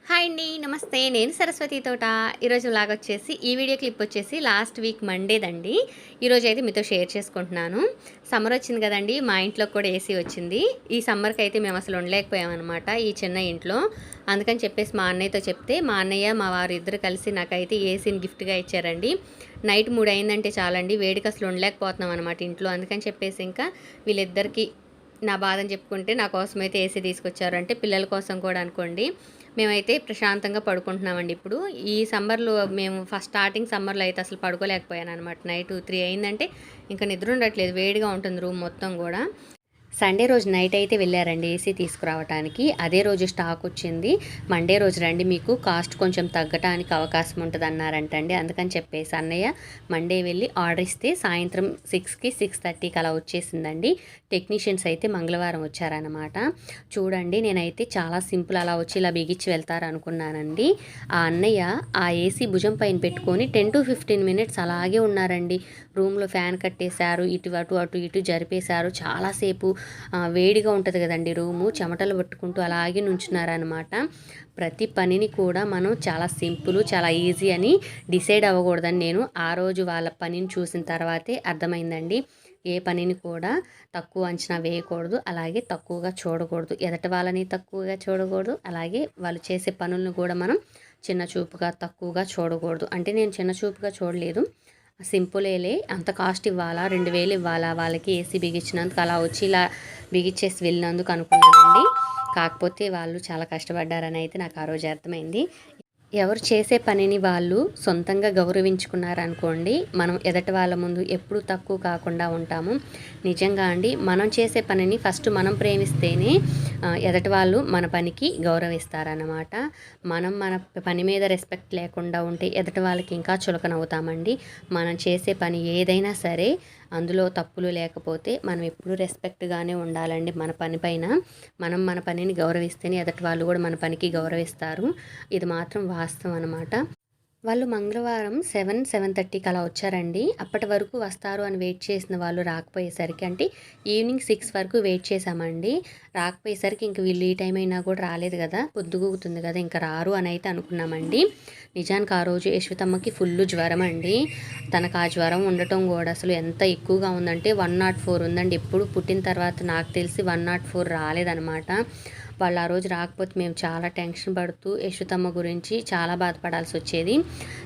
Hi అండి. నమస్తే. నేను సరస్వతి తోట. ఈరోజు వ్లాగొచ్చేసి ఈ వీడియో క్లిప్ వచ్చేసి లాస్ట్ వీక్ మండేదండి. ఈరోజైతే మీతో షేర్ చేసుకుంటున్నాను. సమ్మర్ వచ్చింది కదండీ! మా ఇంట్లో కూడా ఏసీ వచ్చింది. ఈ సమ్మర్‌కి అయితే మేము అసలు ఉండలేకపోయామనమాట ఈ చిన్న ఇంట్లో. అందుకని చెప్పేసి మా అన్నయ్యతో చెప్తే, మా అన్నయ్య, మా వారు ఇద్దరు కలిసి నాకైతే ఏసీని గిఫ్ట్‌గా ఇచ్చారండి. నైట్ 3 అయిందంటే చాలండి వేడికి అసలు ఉండలేకపోతున్నాం అనమాట ఇంట్లో. అందుకని చెప్పేసి ఇంకా వీళ్ళిద్దరికీ నా బాధని చెప్పుకుంటే నా కోసమైతే ఏసీ తీసుకొచ్చారు. అంటే పిల్లల కోసం కూడా అనుకోండి. మేమైతే ప్రశాంతంగా పడుకుంటున్నామండి ఇప్పుడు. ఈ సమ్మర్‌లో మేము స్టార్టింగ్ సమ్మర్‌లో అయితే అసలు పడుకోలేకపోయాననమాట. నైట్ 3 అయిందంటే ఇంక నిద్ర ఉండట్లేదు. వేడిగా ఉంటుంది రూమ్ మొత్తం గూడా. సండే రోజు నైట్ అయితే వెళ్ళారండి ఏసీ తీసుకురావటానికి. అదే రోజు స్టాక్ వచ్చింది. మండే రోజు రండి మీకు కాస్ట్ కొంచెం తగ్గటానికి అవకాశం ఉంటదన్నారంటండి. అందుకని చెప్పేసి అన్నయ్య మండే వెళ్ళి ఆర్డర్ ఇస్తే సాయంత్రం 6కి 6:30కి అలా వచ్చేసిందండి. టెక్నీషియన్స్ అయితే మంగళవారం వచ్చారనమాట. చూడండి నేనైతే చాలా సింపుల్ అలా వచ్చి ఇలా బిగించి వెళ్తారనుకున్నానండి. ఆ అన్నయ్య ఆ ఏసీ భుజం పైన పెట్టుకొని 10-15 మినిట్స్ అలాగే ఉన్నారండి. రూమ్‌లో ఫ్యాన్ కట్టేశారు. అటు ఇటు జరిపేశారు. చాలాసేపు వేడిగా ఉంటుంది కదండి రూము. చెమటలు పట్టుకుంటూ అలాగే నుంచున్నారనమాట. ప్రతి పనిని కూడా మనం చాలా సింపుల్, చాలా ఈజీ అని డిసైడ్ అవ్వకూడదని నేను ఆ రోజు వాళ్ళ పనిని చూసిన తర్వాతే అర్థమైందండి. ఏ పనిని కూడా తక్కువ అంచనా వేయకూడదు. అలాగే తక్కువగా చూడకూడదు. ఎదటి వాళ్ళని తక్కువగా చూడకూడదు. అలాగే వాళ్ళు చేసే పనులను కూడా మనం చిన్న చూపుగా, తక్కువగా చూడకూడదు. అంటే నేను చిన్న చూపుగా చూడలేదు. సింపులేలే అంత కాస్ట్ ఇవ్వాలా, 2000 ఇవ్వాలా వాళ్ళకి ఏసీ బిగించినందుకు, అలా వచ్చి ఇలా బిగిచ్చేసి వెళ్ళినందుకు అనుకున్నానండి. కాకపోతే వాళ్ళు చాలా కష్టపడ్డారని అయితే నాకు ఆ రోజు అర్థమైంది. ఎవరు చేసే పనిని వాళ్ళు సొంతంగా గౌరవించుకున్నారనుకోండి, మనం ఎదటి వాళ్ళ ముందు ఎప్పుడూ తక్కువ కాకుండా ఉంటాము. నిజంగా అండి మనం చేసే పనిని ఫస్ట్ మనం ప్రేమిస్తేనే ఎదటి వాళ్ళు మన పనికి గౌరవిస్తారన్నమాట. మనం మన పని మీద రెస్పెక్ట్ లేకుండా ఉంటే ఎదటి వాళ్ళకి ఇంకా చులకనవుతామండి. మనం చేసే పని ఏదైనా సరే అందులో తప్పులు లేకపోతే మనం ఎప్పుడూ రెస్పెక్ట్గానే ఉండాలండి మన పని పైన. మనం మన పనిని గౌరవిస్తేనే ఎదటి వాళ్ళు కూడా మన పనికి గౌరవిస్తారు. ఇది మాత్రం వాస్తవం అనమాట. వాళ్ళు మంగళవారం 7:30కి అలా వచ్చారండి. అప్పటి వరకు వస్తారు అని వెయిట్ చేసిన వాళ్ళు రాకపోయేసరికి, అంటే ఈవినింగ్ 6 వరకు వెయిట్ చేశామండి. రాకపోయేసరికి ఇంక వీళ్ళు ఈ టైం అయినా కూడా రాలేదు కదా, పొద్దుగూకుతుంది కదా, ఇంక రారు అని అయితే అనుకున్నామండి. నిజానికి ఆ రోజు యశ్వితమ్మకి ఫుల్ జ్వరం అండి. తనకు ఆ జ్వరం ఉండటం కూడా అసలు ఎంత ఎక్కువగా ఉందంటే 104 ఉందండి. ఎప్పుడు పుట్టిన తర్వాత నాకు తెలిసి 104 రాలేదనమాట. వాళ్ళు ఆ రోజు రాకపోతే మేము చాలా టెన్షన్ పడుతూ యశ్వితమ్మ గురించి చాలా బాధపడాల్సి వచ్చేది.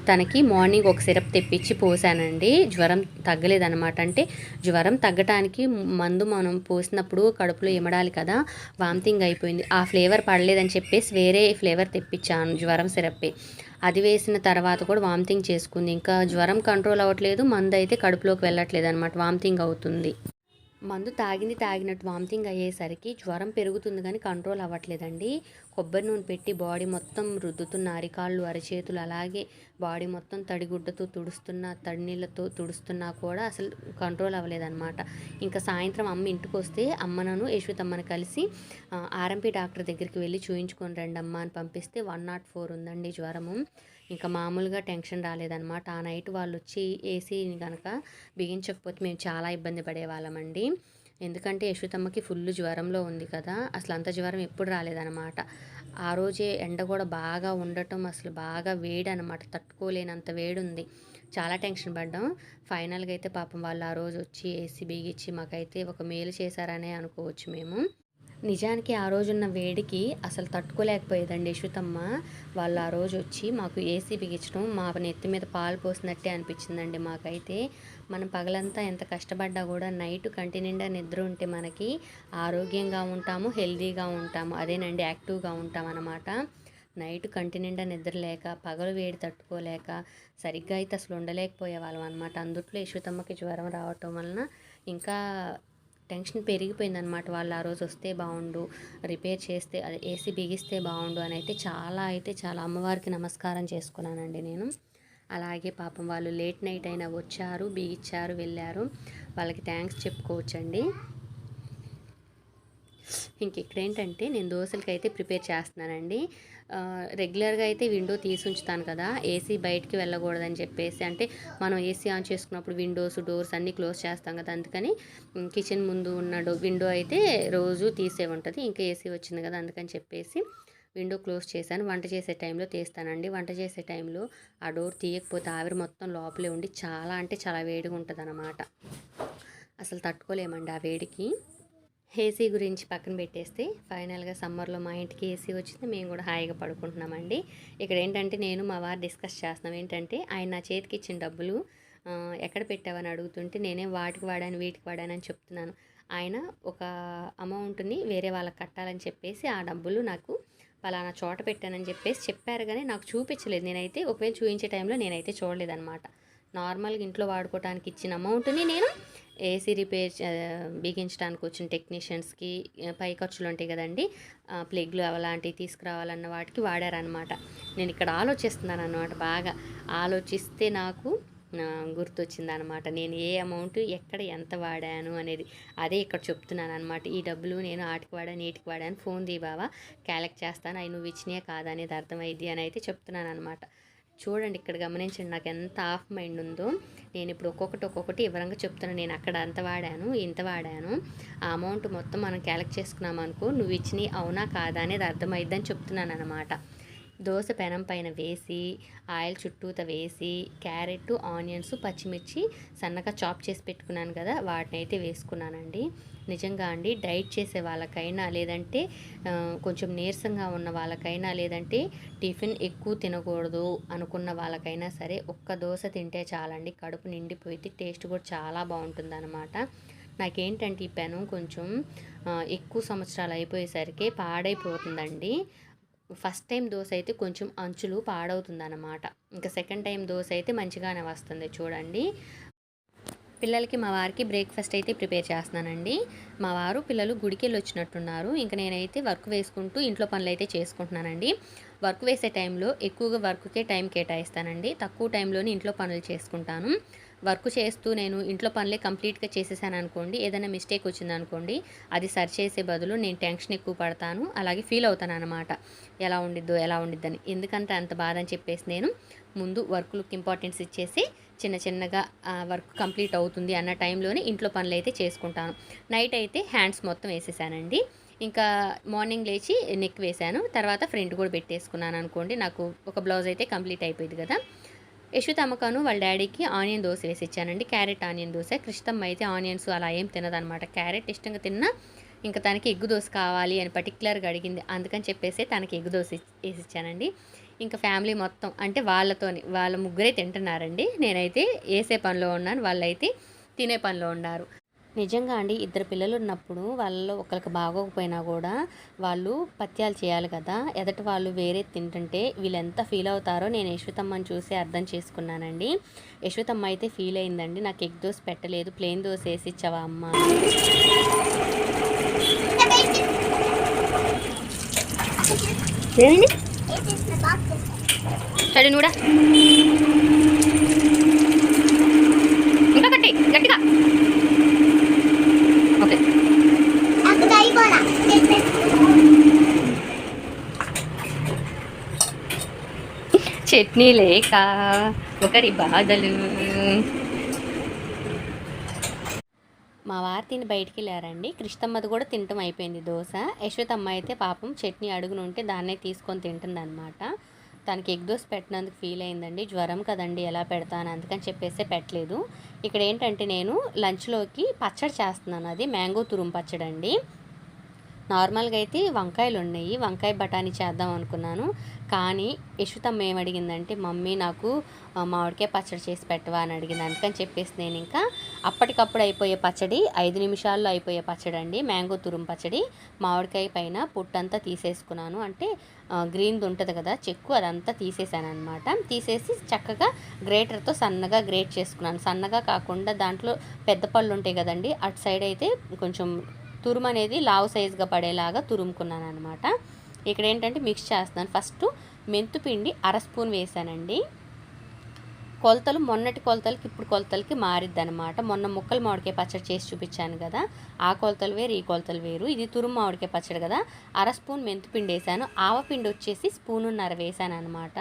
తనకి మార్నింగ్ ఒక సిరప్ తెప్పించి పోసానండి. జ్వరం తగ్గలేదనమాట. అంటే జ్వరం తగ్గటానికి మందు మనం పోసినప్పుడు కడుపులో ఇమడాలి కదా, వామిటింగ్ అయిపోయింది. ఆ ఫ్లేవర్ పడలేదని చెప్పేసి వేరే ఫ్లేవర్ తెప్పించాను జ్వరం సిరప్పే. అది వేసిన తర్వాత కూడా వామిటింగ్ చేసుకుంది. ఇంకా జ్వరం కంట్రోల్ అవ్వట్లేదు. మందు అయితే కడుపులోకి వెళ్ళట్లేదు అనమాట. వామిటింగ్ అవుతుంది. మందు తాగినట్టు వామిటింగ్ అయ్యేసరికి జ్వరం పెరుగుతుంది కానీ కంట్రోల్ అవ్వట్లేదండి. కొబ్బరి నూనె పెట్టి బాడీ మొత్తం రుద్దుతున్న, అరికాళ్ళు అరిచేతులు అలాగే బాడీ మొత్తం తడిగుడ్డతో తుడుస్తున్నా, తడి నీళ్ళతో తుడుస్తున్నా కూడా అసలు కంట్రోల్ అవ్వలేదన్నమాట. ఇంకా సాయంత్రం అమ్మ ఇంటికి వస్తే అమ్మను యశ్వితమ్మని కలిసి ఆర్ఎంపీ డాక్టర్ దగ్గరికి వెళ్ళి చూయించుకొని రండి అమ్మ అని పంపిస్తే 104 ఉందండి జ్వరము. ఇంకా మామూలుగా టెన్షన్ రాలేదన్నమాట. ఆ నైట్ వాళ్ళు వచ్చి ఏసీని కనుక బిగించకపోతే మేము చాలా ఇబ్బంది పడేవాళ్ళమండి. ఎందుకంటే యశ్వితమ్మకి ఫుల్ జ్వరంలో ఉంది కదా, అసలు అంత జ్వరం ఎప్పుడు రాలేదన్నమాట. ఆ రోజే ఎండ కూడా బాగా ఉండటం, అసలు బాగా వేడి అనమాట, తట్టుకోలేనంత వేడి ఉంది. చాలా టెన్షన్ పడ్డాం. ఫైనల్గా అయితే పాపం వాళ్ళు ఆ రోజు వచ్చి ఏసీ బిగించి మాకైతే ఒక మేలు చేశారనే అనుకోవచ్చు మేము. నిజానికి ఆ రోజున్న వేడికి అసలు తట్టుకోలేకపోయేదండి యశ్వితమ్మ. వాళ్ళు ఆ రోజు వచ్చి మాకు ఏసీ బిగించడం మా నెత్తి మీద పాలు పోసినట్టే అనిపించిందండి మాకైతే. మనం పగలంతా ఎంత కష్టపడ్డా కూడా నైట్ కంటి నిండా నిద్ర ఉంటే మనకి ఆరోగ్యంగా ఉంటాము, హెల్తీగా ఉంటాము, అదేనండి యాక్టివ్గా ఉంటాం అన్నమాట. నైట్ కంటి నిండా నిద్ర లేక, పగలు వేడి తట్టుకోలేక సరిగ్గా అయితే అసలు ఉండలేకపోయేవాళ్ళం అనమాట. అందుట్లో యశ్వితమ్మకి జ్వరం రావటం వలన ఇంకా టెన్షన్ పెరిగిపోయిందనమాట. వాళ్ళు ఆ రోజు వస్తే బాగుండు, రిపేర్ చేస్తే అదే ఏసీ బిగిస్తే బాగుండు అని అయితే చాలా అమ్మవారికి నమస్కారం చేసుకున్నానండి నేను. అలాగే పాపం వాళ్ళు లేట్ నైట్ అయినా వచ్చారు, బిగిచ్చారు, వెళ్ళారు. వాళ్ళకి థ్యాంక్స్ చెప్పుకోవచ్చండి. ఇక్కడేంటంటే నేను దోశలకైతే ప్రిపేర్ చేస్తున్నానండి. రెగ్యులర్గా అయితే విండో తీసి ఉంచుతాను కదా, ఏసీ బయటికి వెళ్ళకూడదని చెప్పేసి. అంటే మనం ఏసీ ఆన్ చేసుకున్నప్పుడు విండోస్, డోర్స్ అన్నీ క్లోజ్ చేస్తాం కదా, అందుకని కిచెన్ ముందు ఉన్న విండో అయితే రోజు తీసే ఉంటుంది. ఇంకా ఏసీ వచ్చింది కదా అందుకని చెప్పేసి విండో క్లోజ్ చేశాను. వంట చేసే టైంలో తీస్తానండి. వంట చేసే టైంలో ఆ డోర్ తీయకపోతే ఆవిరి మొత్తం లోపలే ఉండి చాలా అంటే చాలా వేడిగా ఉంటుందన్నమాట. అసలు తట్టుకోలేమండి ఆ వేడికి. ఏసీ గురించి పక్కన పెట్టేస్తే ఫైనల్గా సమ్మర్లో మా ఇంటికి ఏసీ వచ్చింది. మేము కూడా హాయిగా పడుకుంటున్నామండి. ఇక్కడ ఏంటంటే నేను మా వారు డిస్కస్ చేస్తున్నాం. ఏంటంటే ఆయన నా చేతికి ఇచ్చిన డబ్బులు ఎక్కడ పెట్టావని అడుగుతుంటే నేనే వాటికి వాడాను వీటికి వాడాను అని చెప్తున్నాను. ఆయన ఒక అమౌంట్ని వేరే వాళ్ళకి కట్టాలని చెప్పేసి ఆ డబ్బులు నాకు పలానా చోట పెట్టానని చెప్పేసి చెప్పారు, కానీ నాకు చూపించలేదు. నేనైతే ఒకవేళ చూపించే టైంలో నేనైతే చూడలేదన్నమాట. నార్మల్గా ఇంట్లో వాడుకోవడానికి ఇచ్చిన అమౌంట్ని నేను ఏసీ రిపేర్ బిగించడానికి వచ్చిన టెక్నీషియన్స్కి పై ఖర్చులు ఉంటాయి కదండి, ప్లగ్లు అలాంటివి తీసుకురావాలన్న వాటికి వాడారనమాట. నేను ఇక్కడ ఆలోచిస్తున్నాను అన్నమాట. బాగా ఆలోచిస్తే నాకు గుర్తొచ్చిందనమాట. నేను ఏ అమౌంట్ ఎక్కడ ఎంత వాడాను అనేది అదే ఇక్కడ చెప్తున్నాను అనమాట. ఈ డబ్బులు నేను ఆటికి వాడాను వీటికి వాడాను, ఫోన్ దీ బావా క్యాలెక్ట్ చేస్తాను, అవి నువ్వు ఇచ్చినాయే కాదనేది అర్థమైంది అని అయితే చెప్తున్నాను అనమాట. చూడండి ఇక్కడ గమనించండి నాకు ఎంత ఆఫ్ మైండ్ ఉందో. నేను ఇప్పుడు ఒక్కొక్కటి వివరంగా చెప్తున్నాను. నేను అక్కడ అంత వాడాను ఇంత వాడాను, ఆ అమౌంట్ మొత్తం మనం క్యాలెక్ట్ చేసుకున్నాం అనుకో, నువ్వు ఇచ్చినవి అవునా కాదా అనేది అర్థమైద్దని చెప్తున్నాను అనమాట. దోశ పెనం పైన వేసి ఆయిల్ చుట్టూత వేసి క్యారెట్ ఆనియన్స్ పచ్చిమిర్చి సన్నగా చాప్ చేసి పెట్టుకున్నాను కదా, వాటిని అయితే వేసుకున్నానండి. నిజంగా అండి డైట్ చేసే వాళ్ళకైనా లేదంటే కొంచెం నీరసంగా ఉన్న వాళ్ళకైనా లేదంటే టిఫిన్ ఎక్కువ తినకూడదు అనుకున్న వాళ్ళకైనా సరే ఒక్క దోశ తింటే చాలండి, కడుపు నిండిపోయి టేస్ట్ కూడా చాలా బాగుంటుంది అనమాట. నాకేంటంటే ఈ పెనం కొంచెం ఎక్కువ సంవత్సరాలు అయిపోయేసరికి పాడైపోతుందండి. ఫస్ట్ టైం దోశ అయితే కొంచెం అంచులు పాడవుతుందన్నమాట. ఇంకా సెకండ్ టైం దోశ అయితే మంచిగానే వస్తుంది చూడండి. పిల్లలకి మా వారికి బ్రేక్ఫాస్ట్ అయితే ప్రిపేర్ చేస్తున్నానండి. మా వారు పిల్లలు గుడికి వెళ్ళి వచ్చినట్టున్నారు. ఇంకా నేనైతే వర్క్ వేసుకుంటూ ఇంట్లో పనులు అయితే చేసుకుంటున్నానండి. వర్క్ వేసే టైంలో ఎక్కువగా వర్క్కే టైం కేటాయిస్తానండి, తక్కువ టైంలోనే ఇంట్లో పనులు చేసుకుంటాను. వర్క్ చేస్తూ నేను ఇంట్లో పనులే కంప్లీట్గా చేసేసాను అనుకోండి, ఏదైనా మిస్టేక్ వచ్చిందనుకోండి అది సరి చేసే బదులు నేను టెన్షన్ ఎక్కువ పడతాను, అలాగే ఫీల్ అవుతాను అనమాట. ఎలా ఉండిద్దని. ఎందుకంటే అంత బాధ అని చెప్పేసి నేను ముందు వర్క్లకు ఇంపార్టెన్స్ ఇచ్చేసి చిన్నగా వర్క్ కంప్లీట్ అవుతుంది అన్న టైంలోనే ఇంట్లో పనులు అయితే చేసుకుంటాను. నైట్ అయితే హ్యాండ్స్ మొత్తం వేసేసానండి. ఇంకా మార్నింగ్ లేచి నెక్ వేశాను, తర్వాత ఫ్రంట్ కూడా పెట్టేసుకున్నాను అనుకోండి. నాకు ఒక బ్లౌజ్ అయితే కంప్లీట్ అయిపోయింది కదా. యశ్వతమ్మకను వాళ్ళ డాడీకి ఆనియన్ దోశ వేసి ఇచ్చానండి, క్యారెట్ ఆనియన్ దోశ. కృష్ణమ్మ అయితే ఆనియన్స్ అలా ఏం తినదనమాట, క్యారెట్ ఇష్టంగా తిన్నా. ఇంకా తనకి ఎగ్గు దోశ కావాలి అని పర్టికులర్గా అడిగింది, అందుకని చెప్పేసి తనకి ఎగ్గు దోశ వేసి ఇచ్చానండి. ఇంకా ఫ్యామిలీ మొత్తం అంటే వాళ్ళ ముగ్గురే తింటున్నారండి. నేనైతే వేసే పనిలో ఉన్నాను, వాళ్ళైతే తినే పనిలో ఉన్నారు. నిజంగా అండి ఇద్దరు పిల్లలు ఉన్నప్పుడు వాళ్ళలో ఒకరికి బాగోకపోయినా కూడా వాళ్ళు పత్యాలు చేయాలి కదా, ఎదటి వాళ్ళు వేరే తింటుంటే వీళ్ళు ఎంత ఫీల్ అవుతారో నేను యశ్వతమ్మని చూసి అర్థం చేసుకున్నానండి. యశ్వతమ్మ అయితే ఫీల్ అయిందండి, నాకు ఎగ్ దోశ పెట్టలేదు, ప్లెయిన్ దోశ వేసి ఇచ్చావా అమ్మ. సరే నూడా ఇంకా కట్టి గట్టిగా. ఓకే చట్నీ లేక ఒకరి బాధలు. మా వారు తిని బయటికి వెళ్ళారండి. కృష్ణమ్మది కూడా తినటం అయిపోయింది దోశ. యశ్వతమ్మ అయితే పాపం చట్నీ అడుగునుంటే దాన్నే తీసుకొని తింటుందన్నమాట. తనకి ఎగ్ దోశ పెట్టినందుకు ఫీల్ అయిందండి. జ్వరం కదండి ఎలా పెడతాను అందుకని చెప్పేసి పెట్టలేదు. ఇక్కడ ఏంటంటే నేను లంచ్లోకి పచ్చడి చేస్తున్నాను, అది మ్యాంగో తురుము పచ్చడి అండి. నార్మల్గా అయితే వంకాయలు ఉన్నాయి, వంకాయ బఠానీ చేద్దాం అనుకున్నాను. కానీ యశ్వతమ్మ ఏమడిగిందంటే మమ్మీ నాకు మామిడికాయ పచ్చడి చేసి పెట్టవా అని అడిగింది. అందుకని చెప్పేసి నేను ఇంకా అప్పటికప్పుడు అయిపోయే పచ్చడి, 5 నిమిషాల్లో అయిపోయే పచ్చడి అండి, మ్యాంగో తురుము పచ్చడి. మామిడికాయ పైన పుట్టంతా తీసేసుకున్నాను, అంటే గ్రీన్ది ఉంటుంది కదా చెక్కు, అదంతా తీసేసాను అనమాట. తీసేసి చక్కగా గ్రేటర్తో సన్నగా గ్రేట్ చేసుకున్నాను. సన్నగా కాకుండా దాంట్లో పెద్ద పళ్ళు ఉంటాయి కదండి, అటు సైడ్ అయితే కొంచెం తురుము అనేది లావు సైజుగా పడేలాగా తురుముకున్నాను అనమాట. ఇక్కడ ఏంటంటే మిక్స్ చేస్తున్నాను. ఫస్ట్ మెంతుపిండి 1/2 స్పూన్ వేసానండి. కొలతలు మొన్నటి కొలతలకి ఇప్పుడు కొలతలకి మారిద్ది అనమాట. మొన్న ముక్కలు మామిడికాయ పచ్చడి చేసి చూపించాను కదా, ఆ కొలతలు వేరు ఈ కొలతలు వేరు. ఇది తురుము మామిడికాయ పచ్చడి కదా, 1/2 స్పూన్ మెంతుపిండి వేసాను. ఆవపిండి వచ్చేసి 1.5 స్పూన్ వేసాను అనమాట.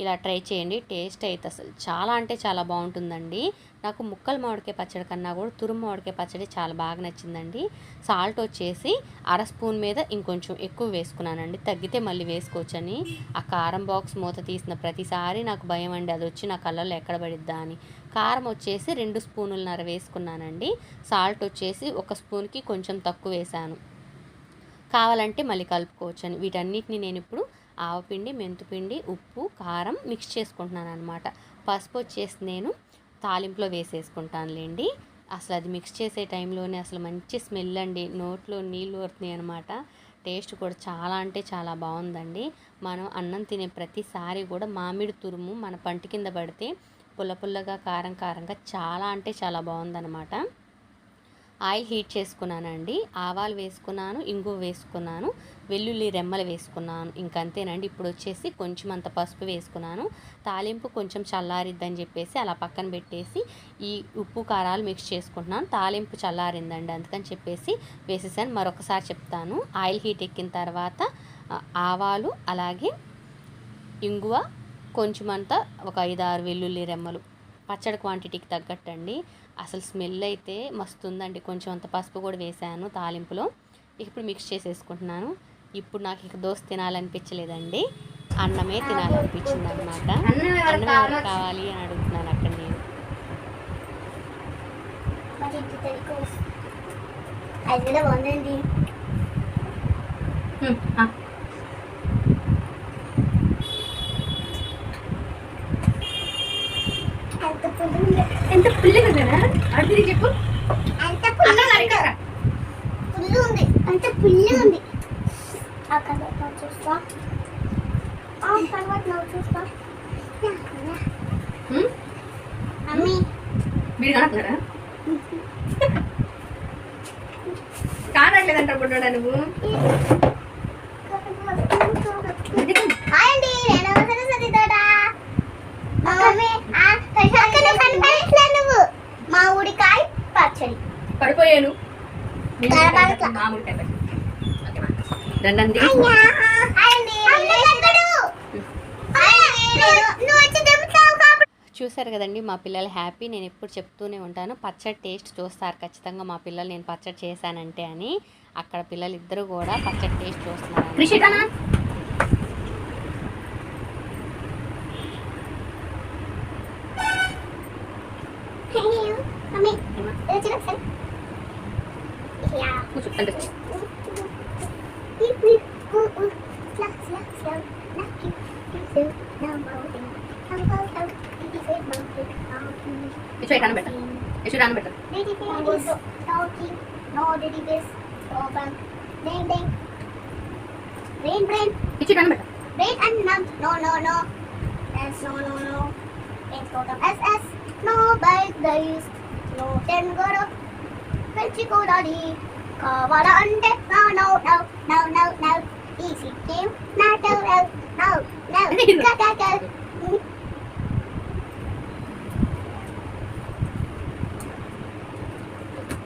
ఇలా ట్రై చేయండి. టేస్ట్ అయితే అసలు చాలా అంటే చాలా బాగుంటుందండి. నాకు ముక్కల మామిడికాయ పచ్చడి కన్నా కూడా తురుము మామిడికాయ పచ్చడి చాలా బాగా నచ్చిందండి. సాల్ట్ వచ్చేసి అర స్పూన్ మీద ఇంకొంచెం ఎక్కువ వేసుకున్నానండి, తగ్గితే మళ్ళీ వేసుకోవచ్చని. ఆ కారం బాక్స్ మూత తీసిన ప్రతిసారి నాకు భయం అండి, అది వచ్చి నా కళ్ళల్లో ఎక్కడ పడిద్దా అని. కారం వచ్చేసి 2 స్పూనులన్నర వేసుకున్నానండి. సాల్ట్ వచ్చేసి 1 స్పూన్కి కొంచెం తక్కువ వేసాను. కావాలంటే మళ్ళీ కలుపుకోవచ్చని. వీటన్నిటిని నేను ఇప్పుడు ఆవపిండి, మెంతిపిండి, ఉప్పు, కారం మిక్స్ చేసుకుంటున్నాను అనమాట. పసుపు వచ్చేసి నేను తాలింపులో వేసేసుకుంటానులేండి. అసలు అది మిక్స్ చేసే టైంలోనే అసలు మంచి స్మెల్ అండి, నోట్లో నీళ్ళు ఊరుతున్నాయి అనమాట. టేస్ట్ కూడా చాలా అంటే చాలా బాగుందండి. మనం అన్నం తినే ప్రతిసారి కూడా మామిడి తురుము మన పంటి కింద పడితే పుల్ల పుల్లగా, కారం కారంగా చాలా అంటే చాలా బాగుందన్నమాట. ఆయిల్ హీట్ చేసుకున్నానండి. ఆవాలు వేసుకున్నాను, ఇంగువ వేసుకున్నాను, వెల్లుల్లి రెమ్మలు వేసుకున్నాను. ఇంకంతేనండి. ఇప్పుడు వచ్చేసి కొంచెం అంత పసుపు వేసుకున్నాను. తాలింపు కొంచెం చల్లారిద్దని చెప్పేసి అలా పక్కన పెట్టేసి ఈ ఉప్పు కారాలు మిక్స్ చేసుకుంటున్నాను. తాలింపు చల్లారిందండి, అందుకని చెప్పేసి వేసేసాను. మరొకసారి చెప్తాను. ఆయిల్ హీట్ ఎక్కిన తర్వాత ఆవాలు, అలాగే ఇంగువ, కొంచెం అంతా ఒక 5-6 వెల్లుల్లి రెమ్మలు, పచ్చడి క్వాంటిటీకి తగ్గట్టండి. అసలు స్మెల్ అయితే మస్తు ఉందండి. కొంచెం అంత పసుపు కూడా వేసాను తాలింపులో. ఇప్పుడు మిక్స్ చేసేసుకుంటున్నాను. ఇప్పుడు నాకు ఇక దోశ తినాలనిపించలేదండి, అన్నమే తినాలనిపించింది అనమాట. అన్నం ఎవరు కావాలి అని అడుగుతున్నాను అక్కడ నేను. ఎంత పుల్లిగా ఉందా అడిగి చెప్పు. అంత పుల్లిగా ఉంది, అంత పుల్లిగా ఉంది. ఆ తర్వాత చూస్తా, ఆ తర్వాత నువ్వు చూస్తా. మమ్మీ మీరు కాదురా కానట్లేదంట పుట్టాడా నువ్వు. హాయ్ అండి, నేను సరస్వతి తోట. నువ్వు మామిడికాయ పచ్చడి పడిపోయాను. చూసారు కదండి మా పిల్లలు హ్యాపీ. నేను ఎప్పుడు చెప్తూనే ఉంటాను, పచ్చడి టేస్ట్ చూస్తారు ఖచ్చితంగా మా పిల్లలు నేను పచ్చడి చేశానంటే అని. అక్కడ పిల్లలు ఇద్దరు కూడా పచ్చడి టేస్ట్ చూస్తున్నారు. కావాలా అంటే no no no no no no easy game not no no no no go go go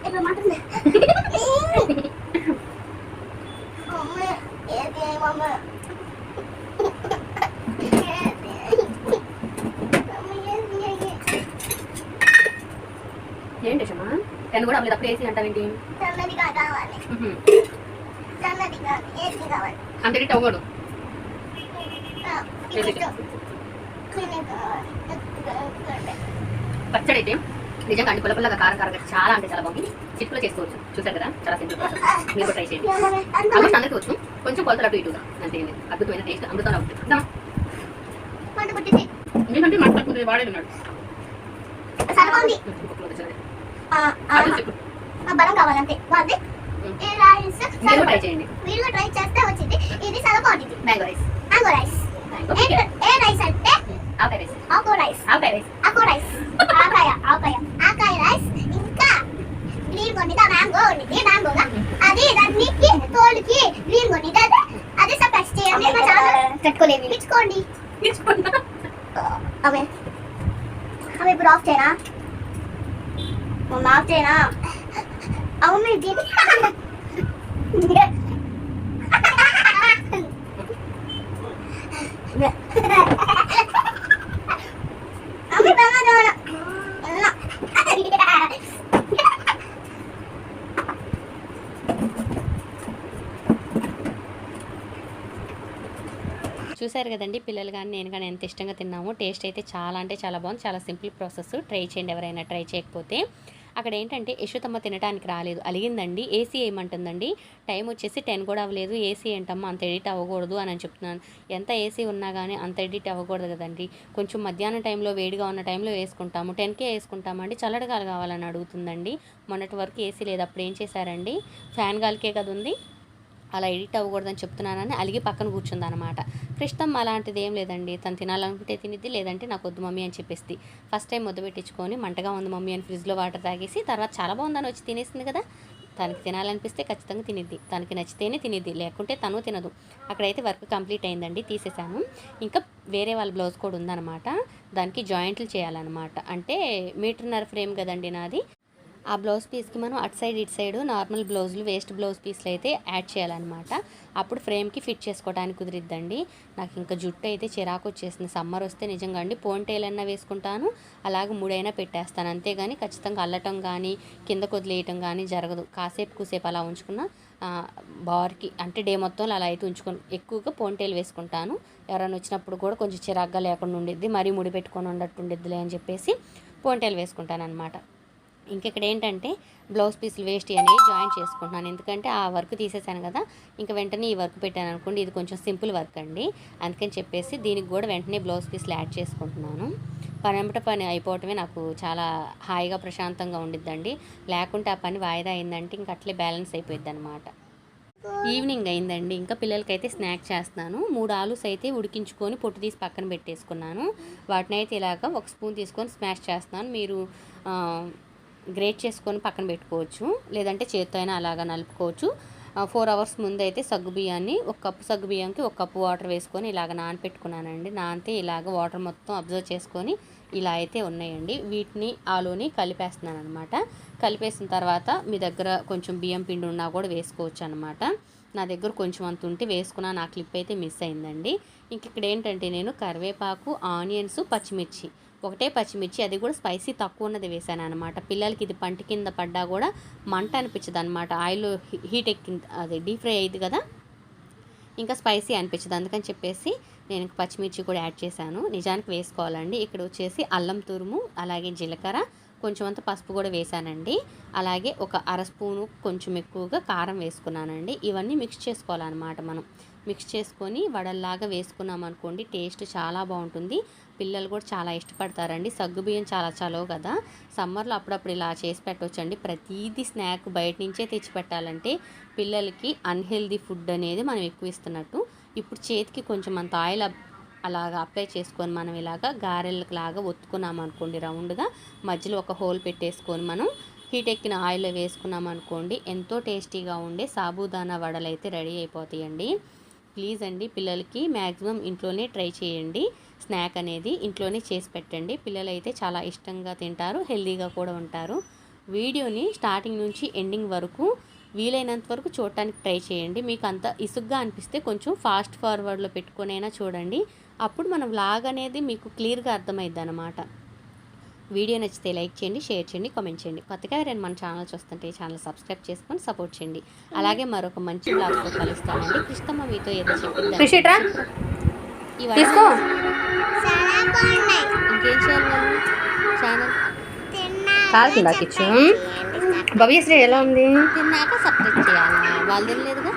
ఇప్పుడు మాట్లాడు అమ్మ ఏది మమ్మ ఏంటి షమా నేను కూడా అప్పుడు వేసి అంటావేంటి? సన్నదిగా కావాలి, సన్నదిగా ఏది కావాలి అంతే అవ్వడు. పచ్చడి అయితే నిజంగా అండి పుల్లపుల్లగా కారం కారంగా చాలా అంటే చాలా బాగుంది. చిక్కులో చేసుకోవచ్చు. చూసారు కదా, చాలా సింపుల్ ప్రాసెస్. మీరు కూడా ట్రై చేయండి. ఆల్మోస్ట్ అందరికీ వచ్చు, కొంచెం కొలతలు అటు ఇటుగా అంతే. అద్భుతమైన టేస్ట్, అమృతం అవుతుంది. ఎందుకంటే మాట తక్కువ వాడేది ఉన్నాడు. బలం కావాలంటే వాళ్ళది మీరు ట్రై చేయండి. మీరు ట్రై చేస్తే వచ్చింది. ఇది చాలా బాగుంటుంది. Mango rice, mango rice. ఏ రైస్ అంటే ఆకాయ రైస్, ఆకు రైస్, ఆకాయ రైస్, ఆకు రైస్, ఆకాయ రైస్. ఇంకా గ్రీన్ కొన్నిదా మ్యాంగో ఉంది, మ్యాంగోగా అది దానికి తోలుకి గ్రీన్ కొన్నిదా అది సబ్స్క్రైబ్ చేయండి. మా ఛానల్ పెట్టుకోలేవి ఇచ్చుకోండి. అవే అవి ఇప్పుడు ఆఫ్ చేయనా? ఆఫ్ చేయనా? అవును దీన్ని చూసారు కదండి, పిల్లలు కానీ నేను కానీ ఎంత ఇష్టంగా తిన్నాము. టేస్ట్ అయితే చాలా అంటే చాలా బాగుంది. చాలా సింపుల్ ప్రాసెస్, ట్రై చేయండి ఎవరైనా ట్రై చేయకపోతే. అక్కడ ఏంటంటే యశోతమ్మ తినడానికి రాలేదు, అలిగిందండి. ఏసీ వేయమంటుందండి. టైం వచ్చేసి 10 కూడా అవ్వలేదు. ఏసీ ఏంటమ్మా అంత ఎడిట్ అవ్వకూడదు అని చెప్తున్నాను. ఎంత ఏసీ ఉన్నా కానీ అంత ఎడిట్ అవ్వకూడదు కదండి. కొంచెం మధ్యాహ్నం టైంలో వేడిగా ఉన్న టైంలో వేసుకుంటాము, 10కే వేసుకుంటామండి. చల్లటి గాలి కావాలని అడుగుతుందండి. మొన్నటి వరకు ఏసీ లేదు, అప్పుడు ఏం చేశారండి, ఫ్యాన్ గాలికే కదా ఉంది. అలా ఎడిట్ అవ్వకూడదని చెప్తున్నానని అలిగి పక్కన కూర్చుందనమాట. కృష్ణమ్మ అలాంటిది ఏం లేదండి, తను తినాలనుకుంటే తినిద్ది, లేదంటే నాకు వద్దు మమ్మీ అని చెప్పేసి ఫస్ట్ టైం ముద్ద పెట్టించుకొని మంటగా ఉంది మమ్మీ అని ఫ్రిడ్జ్లో వాటర్ తాగేసి తర్వాత చాలా బాగుందని వచ్చి తినేసింది కదా. తనకి తినాలనిపిస్తే ఖచ్చితంగా తినిద్ది, తనకి నచ్చితేనే తినిద్ది, లేకుంటే తను తినదు. అక్కడైతే వర్క్ కంప్లీట్ అయిందండి, తీసేసాను. ఇంకా వేరే వాళ్ళ బ్లౌజ్ కూడా ఉందన్నమాట, దానికి జాయింట్లు చేయాలన్నమాట. అంటే 1.5 మీటర్ ఫ్రేమ్ కదండి నాది. ఆ బ్లౌజ్ పీస్కి మనం అటు సైడ్ ఇటు సైడ్ నార్మల్ బ్లౌజులు వేస్ట్ బ్లౌజ్ పీస్లు అయితే యాడ్ చేయాలన్నమాట. అప్పుడు ఫ్రేమ్కి ఫిట్ చేసుకోవడానికి కుదిరిద్దండి. నాకు ఇంకా జుట్టు అయితే చిరాకు వచ్చేసింది. సమ్మర్ వస్తే నిజంగా అండి పోన్టైల్ అన్నా వేసుకుంటాను, అలాగే ముడైనా పెట్టేస్తాను. అంతేగాని ఖచ్చితంగా అల్లటం కానీ కిందకు వదిలేయటం కానీ జరగదు. కూసేపు అలా ఉంచుకున్న బార్కి అంటే డే మొత్తంలో అలా అయితే ఉంచుకొని ఎక్కువగా పోన్టైల్ వేసుకుంటాను. ఎవరైనా వచ్చినప్పుడు కూడా కొంచెం చిరాగ్గా లేకుండా ఉండిద్ది, మరీ ముడి పెట్టుకొని ఉండట్టు ఉండిద్దిలే అని చెప్పేసి పోన్టైల్ వేసుకుంటాను అనమాట. ఇంకెక్కడ ఏంటంటే బ్లౌజ్ పీసులు వేస్ట్ అనేవి జాయిన్ చేసుకుంటున్నాను. ఎందుకంటే ఆ వర్క్ తీసేసాను కదా, ఇంకా వెంటనే ఈ వర్క్ పెట్టాను అనుకోండి, ఇది కొంచెం సింపుల్ వర్క్ అండి. అందుకని చెప్పేసి దీనికి కూడా వెంటనే బ్లౌజ్ పీసులు యాడ్ చేసుకుంటున్నాను. పని అయిపోవటమే నాకు చాలా హాయిగా ప్రశాంతంగా ఉండిద్దండి. లేకుంటే ఆ పని వాయిదా అయిందంటే ఇంక అట్లే బ్యాలెన్స్ అయిపోయింది అనమాట. ఈవినింగ్ అయిందండి, ఇంకా పిల్లలకైతే స్నాక్ చేస్తున్నాను. 3 ఆలూస్ అయితే ఉడికించుకొని పొట్టు తీసి పక్కన పెట్టేసుకున్నాను. వాటిని అయితే ఇలాగ ఒక స్పూన్ తీసుకొని స్మాష్ చేస్తున్నాను. మీరు గ్రేట్ చేసుకొని పక్కన పెట్టుకోవచ్చు, లేదంటే చేత్తో అయినా అలాగా నలుపుకోవచ్చు. 4 అవర్స్ ముందు అయితే సగ్గుబియ్యాన్ని 1 కప్పు సగ్గుబియ్యంకి 1 కప్పు వాటర్ వేసుకొని ఇలాగ నానపెట్టుకున్నానండి. నానితే ఇలాగ వాటర్ మొత్తం అబ్జర్వ్ చేసుకొని ఇలా అయితే ఉన్నాయండి. వీటిని ఆలూని కలిపేస్తున్నాను అనమాట. కలిపేసిన తర్వాత మీ దగ్గర కొంచెం బియ్యం పిండి ఉన్నా కూడా వేసుకోవచ్చు అనమాట. నా దగ్గర కొంచెం అంత ఉంటే వేసుకున్నా, నా క్లిప్ అయితే మిస్ అయిందండి. ఇంక ఇక్కడ ఏంటంటే నేను కరివేపాకు, ఆనియన్స్, పచ్చిమిర్చి, ఒకటే పచ్చిమిర్చి, అది కూడా స్పైసీ తక్కువ ఉన్నది వేసాను అనమాట. పిల్లలకి ఇది పంటి కింద పడ్డా కూడా మంట అనిపించదు అనమాట. ఆయిల్ హీట్ ఎక్కింది, అది డీప్ ఫ్రై అయ్యింది కదా, ఇంకా స్పైసీ అనిపించదు. అందుకని చెప్పేసి నేను పచ్చిమిర్చి కూడా యాడ్ చేశాను. నిజానికి వేసుకోవాలండి. ఇక్కడ వచ్చేసి అల్లం తురుము, అలాగే జీలకర్ర, కొంచెం అంత పసుపు కూడా వేసానండి. అలాగే ఒక 1/2 స్పూను కొంచెం ఎక్కువగా కారం వేసుకున్నానండి. ఇవన్నీ మిక్స్ చేసుకోవాలన్నమాట. మనం మిక్స్ చేసుకొని వడల్లాగా వేసుకున్నాం అనుకోండి, టేస్ట్ చాలా బాగుంటుంది. పిల్లలు కూడా చాలా ఇష్టపడతారండి. సగ్గుబియ్యం చాలా చలువ కదా, సమ్మర్లో అప్పుడప్పుడు ఇలా చేసి పెట్టవచ్చండి. ప్రతిదీ స్నాక్ బయట నుంచే తెచ్చి పెట్టాలంటే పిల్లలకి అన్హెల్దీ ఫుడ్ అనేది మనం ఎక్కువ ఇస్తున్నట్టు. ఇప్పుడు చేతికి కొంచెం అంత ఆయిల్ అలాగా అప్లై చేసుకొని మనం ఇలాగా గారెలకు లాగా ఒత్తుకున్నాం అనుకోండి, రౌండ్గా మధ్యలో ఒక హోల్ పెట్టేసుకొని మనం హీట్ ఎక్కిన ఆయిల్లో వేసుకున్నాం అనుకోండి, ఎంతో టేస్టీగా ఉండే సాబుదానా వడలు అయితే రెడీ అయిపోతాయండి. ప్లీజ్ అండి, పిల్లలకి మ్యాక్సిమం ఇంట్లోనే ట్రై చేయండి. స్నాక్ అనేది ఇంట్లోనే చేసి పెట్టండి. పిల్లలు అయితే చాలా ఇష్టంగా తింటారు, హెల్తీగా కూడా ఉంటారు. వీడియోని స్టార్టింగ్ నుంచి ఎండింగ్ వరకు వీలైనంత వరకు చూడటానికి ట్రై చేయండి. మీకు అంత ఇసుగ్గా అనిపిస్తే కొంచెం ఫాస్ట్ ఫార్వర్డ్లో పెట్టుకొనైనా చూడండి. అప్పుడు మన వ్లాగ్ అనేది మీకు క్లియర్గా అర్థమైద్ది అనమాట. వీడియో నచ్చితే లైక్ చేయండి, షేర్ చేయండి, కామెంట్ చేయండి. కొత్తగా ఎవరైనా మన ఛానల్ చూస్తుంటే ఛానల్ సబ్స్క్రైబ్ చేసుకొని సపోర్ట్ చేయండి. అలాగే మరొక మంచి బ్లాగ్తో కలుస్తానండి. కృష్ణమ్మ మీతో ఏదో చెప్పింది, ఇంకేం చేయాలి ఛానల్ భవ్యశ్రీ ఎలా ఉంది? తిన్నాక సబ్స్క్రైబ్ చేయాలా? వాళ్ళు తినలేదుగా.